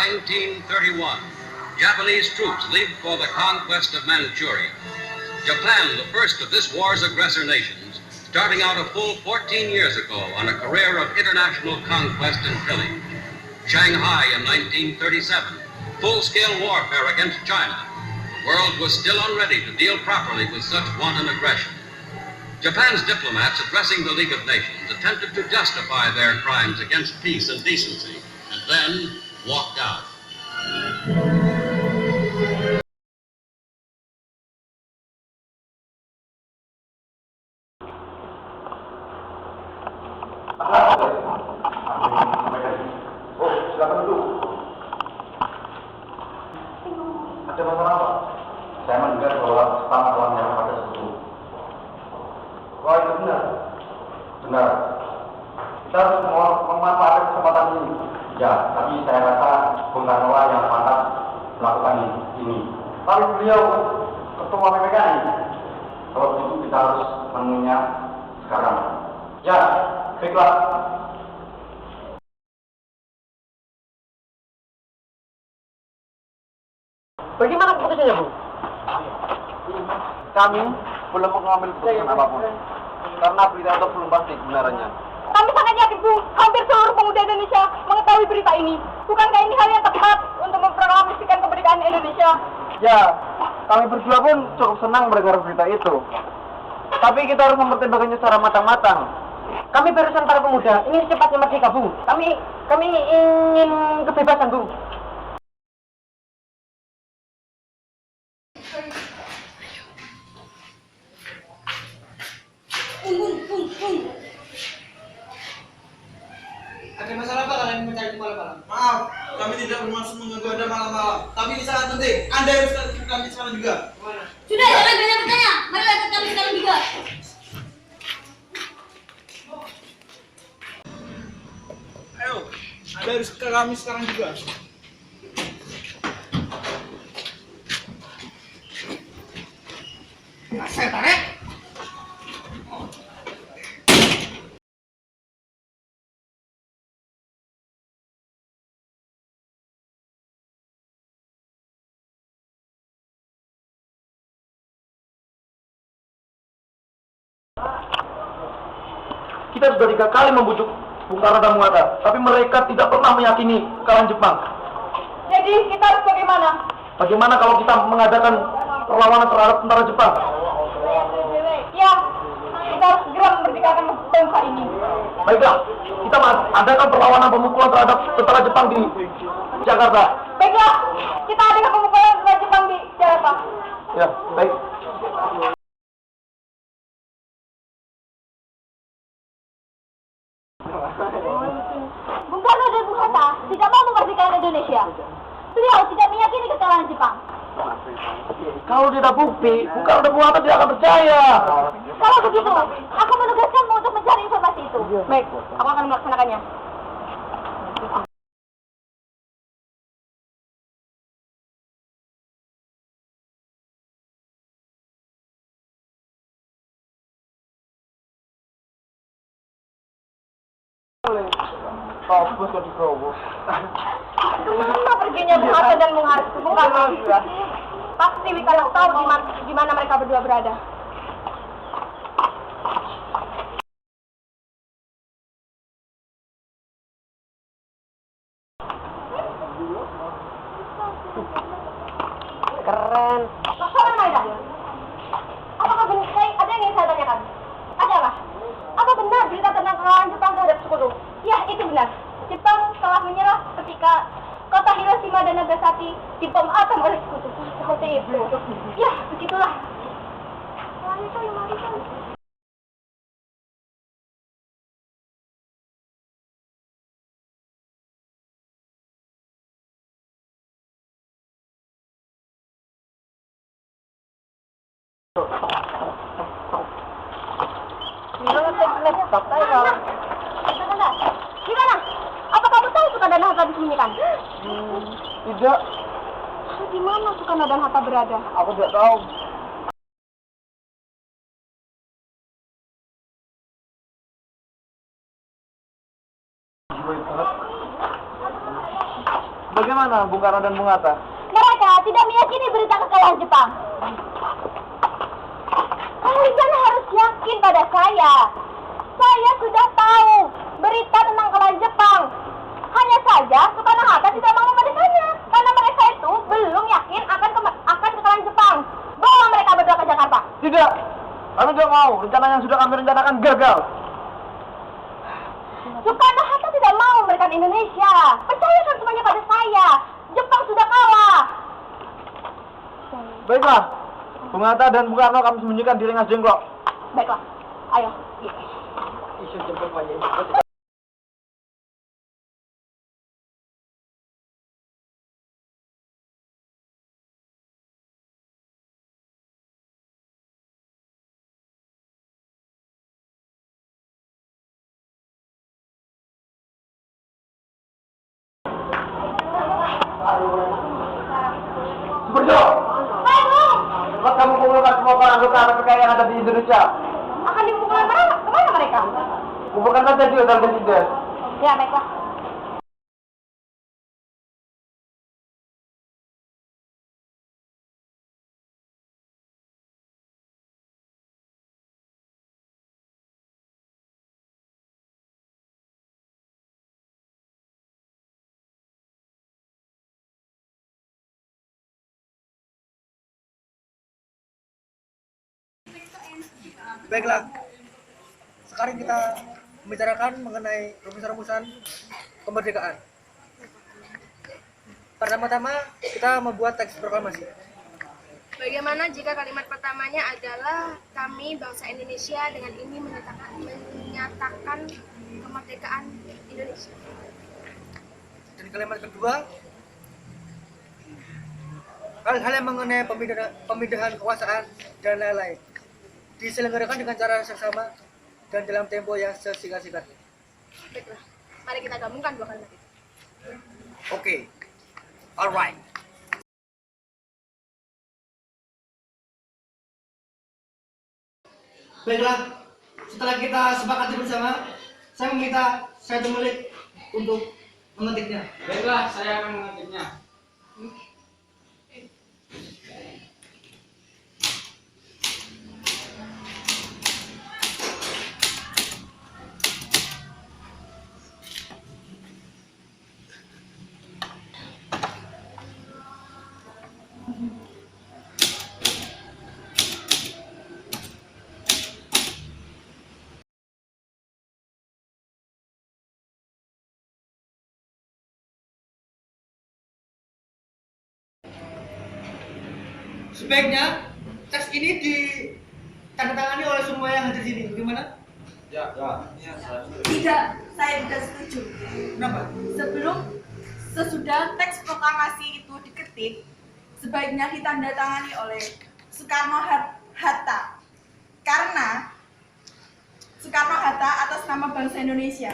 1931, Japanese troops leave for the conquest of Manchuria. Japan, the first of this war's aggressor nations, starting out a full 14 years ago on a career of international conquest and pillage. Shanghai in 1937, full-scale warfare against China. The world was still unready to deal properly with such wanton aggression. Japan's diplomats addressing the League of Nations attempted to justify their crimes against peace and decency, and then walked out. Silakan duduk. Ada masalah apa? Saya mendengar bahwa Jepang telah menyerang pada sebelum. Wah, itu benar. Benar. Kita harus memanfaatkan kesempatan ini. Ya, tapi saya rasa Bung Karno yang pantas melakukan ini. Tapi beliau ketua PPKI. Kalau begitu kita harus menemuinya sekarang. Ya, baiklah. Bagaimana keputusannya, Bu? Kami belum mengambil keputusan apapun. Karena berita itu belum pasti kebenarannya. Kami sangat yakin, Bu, hampir seluruh pemuda Indonesia mengetahui berita ini. Bukankah ini hal yang tepat untuk memproklamasikan kemerdekaan Indonesia? Ya, kami berdua pun cukup senang mendengar berita itu. Tapi kita harus mempertimbangkannya secara matang-matang. Kami barisan para pemuda ingin secepatnya merdeka, Bu. Kami ingin kebebasan, Bu. Ada masalah apa kalian mencari malam-malam? Maaf, kami tidak bermaksud mengganggu Anda malam-malam. Tapi ini sangat penting. Anda harus ikut kami sekarang juga. Sudah, jangan banyak bertanya. Mari ikut kami sekarang juga. Ayo, Anda harus ke kami sekarang juga. Saya tarik. Kita sudah 3 kali membujuk Bung Karno dan Bung Hatta, tapi mereka tidak pernah meyakini kekalahan Jepang. Jadi, kita harus bagaimana? Bagaimana kalau kita mengadakan perlawanan terhadap tentara Jepang? Ya, kita harus segera memerdekakan bangsa ini. Baiklah, kita adakan perlawanan pemukulan terhadap tentara Jepang di Jakarta. Baiklah, kita adakan pemukulan terhadap Jepang di Jakarta. Ya, baik. Bung Karno dan Bung Hatta tidak mau memerdekakan Indonesia. Beliau tidak meyakini kekalahan Jepang. Kalau tidak bukti, Bung Karno dan Bung Hatta tidak akan percaya. Kalau begitu, aku menugaskanmu untuk mencari informasi itu. Baik, aku akan melaksanakannya. Kemana perginya Bung Hatta dan Bung Karno? Pasti Wikanang tahu di mana mereka berdua berada. Keren. Seorang Maida, apakah benar ada yang ingin saya tanyakan? Adalah, apa benar berita tentang kekalahan Jepang terhadap sekutu? Ya, itu benar. Jepang telah menyerah ketika kota Hiroshima dan Nagasaki dibom atom oleh sekutu. Seperti itu. Ya, begitulah. Marikan. Gimana? Apa kamu tahu Soekarno dan Hatta disembunyikan? Tidak. Di mana Soekarno dan Hatta berada? Aku tidak tahu. Bagaimana Bung Karno dan Bung Hatta? Mereka tidak meyakini berita kekalahan Jepang. Kalian harus yakin pada saya. Saya sudah tahu berita tentang kekalahan Jepang. Hanya saja Soekarno-Hatta tidak mau memberikannya karena mereka itu belum yakin akan kekalahan Jepang. Bawa mereka berdua ke Jakarta. Tidak, kami tidak mau. Rencana yang sudah kami rencanakan gagal. Soekarno-Hatta tidak mau memberikan Indonesia. Percayakan semuanya pada saya. Jepang sudah kalah. Baiklah, Bung Hatta dan Bung Karno kami sembunyikan di Rengas Dengklok. Baiklah, ayo. Isu jemput Pak Yai. Berjo! Cepat kamu kumpulkan semua para anggota PKI yang ada di Indonesia. Akan dipukul kemana mereka? Kumpulkan saja di Hotel Presiden. Ya, baiklah. Baiklah, sekarang kita membicarakan mengenai rumusan-rumusan kemerdekaan. Pertama-tama kita membuat teks proklamasi. Bagaimana jika kalimat pertamanya adalah kami bangsa Indonesia dengan ini menyatakan kemerdekaan Indonesia. Dan kalimat kedua, hal-hal yang mengenai pemindahan kekuasaan dan lain-lain diselenggarakan dengan cara seksama dan dalam tempo yang sesingkat-singkatnya. Baiklah, mari kita gabungkan dua kalimat itu. Oke, alright. Baiklah, setelah kita sepakati bersama, saya meminta saya Melik untuk mengetiknya. Baiklah, saya akan mengetiknya. Sebaiknya teks ini ditandatangani oleh semua yang hadir di sini. Bagaimana? Tidak, saya tidak setuju. Kenapa? Sesudah teks proklamasi itu diketik, sebaiknya ditandatangani oleh Soekarno-Hatta. Karena Soekarno-Hatta atas nama bangsa Indonesia.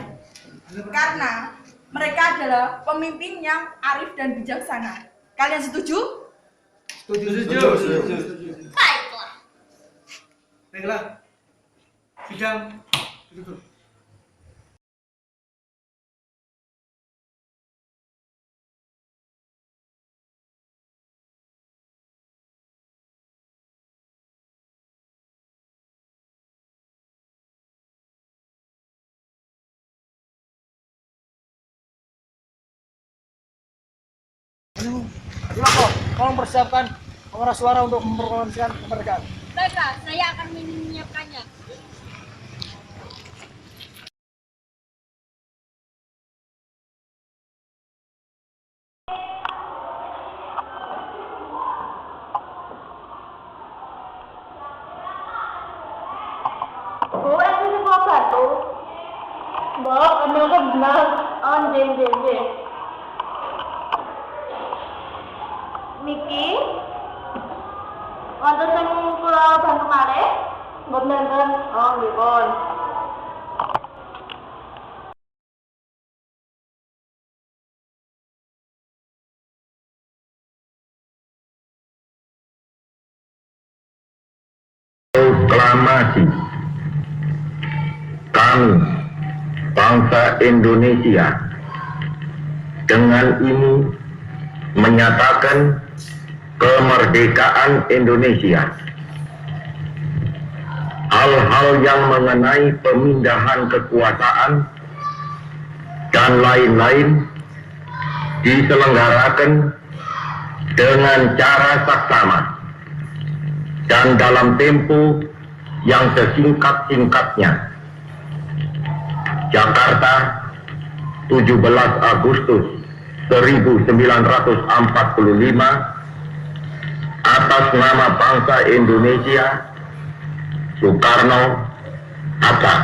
Karena mereka adalah pemimpin yang arif dan bijaksana. Kalian setuju? Setuju. Baiklah. Baiklah. Sidang ditutup. Tolong persiapkan pengeras suara untuk memproklamasikan kemerdekaan. Baiklah, saya akan menyiapkannya. Bu, ini kelas 1. Mbak, benar benar. Jeng. Niki, wonten sing kula bantu malih? Mboten nonton. Oh, nggih, Pun. Proklamasi kami bangsa Indonesia dengan ini menyatakan kemerdekaan Indonesia. Hal-hal yang mengenai pemindahan kekuasaan dan lain-lain diselenggarakan dengan cara saksama dan dalam tempo yang sesingkat-singkatnya. Jakarta, 17 Agustus 1945, atas nama bangsa Indonesia, Soekarno, Hatta.